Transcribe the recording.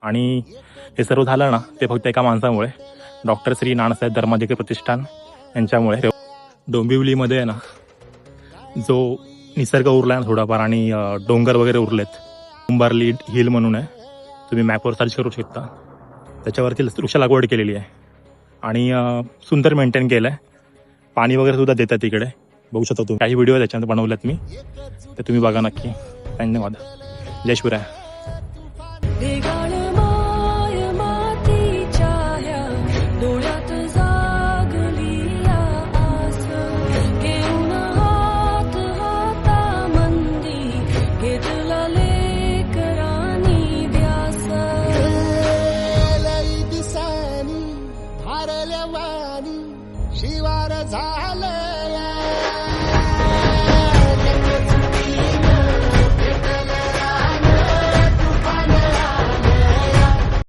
आणि हे सर्व झालं ना ते फक्त एका माणसामुळे, डॉक्टर श्री नानासाहेब धर्माधिकारी प्रतिष्ठान यांच्यामुळे. डोंबिवलीमध्ये आहे ना जो निसर्ग उरला आहे ना थोडाफार, आणि डोंगर वगैरे उरलेत, कुंभारली हिल म्हणून आहे, तुम्ही मॅपवर सर्च करू शकता. त्याच्यावरती वृक्ष लागवड केलेली आहे आणि सुंदर मेंटेन केलं आहे. पाणी वगैरे सुद्धा देतात तिकडे, बघू शकता तुम्ही. काही व्हिडिओ त्याच्यानंतर बनवलेत मी, ते तुम्ही बघा नक्की. धन्यवाद. जय शिवराय.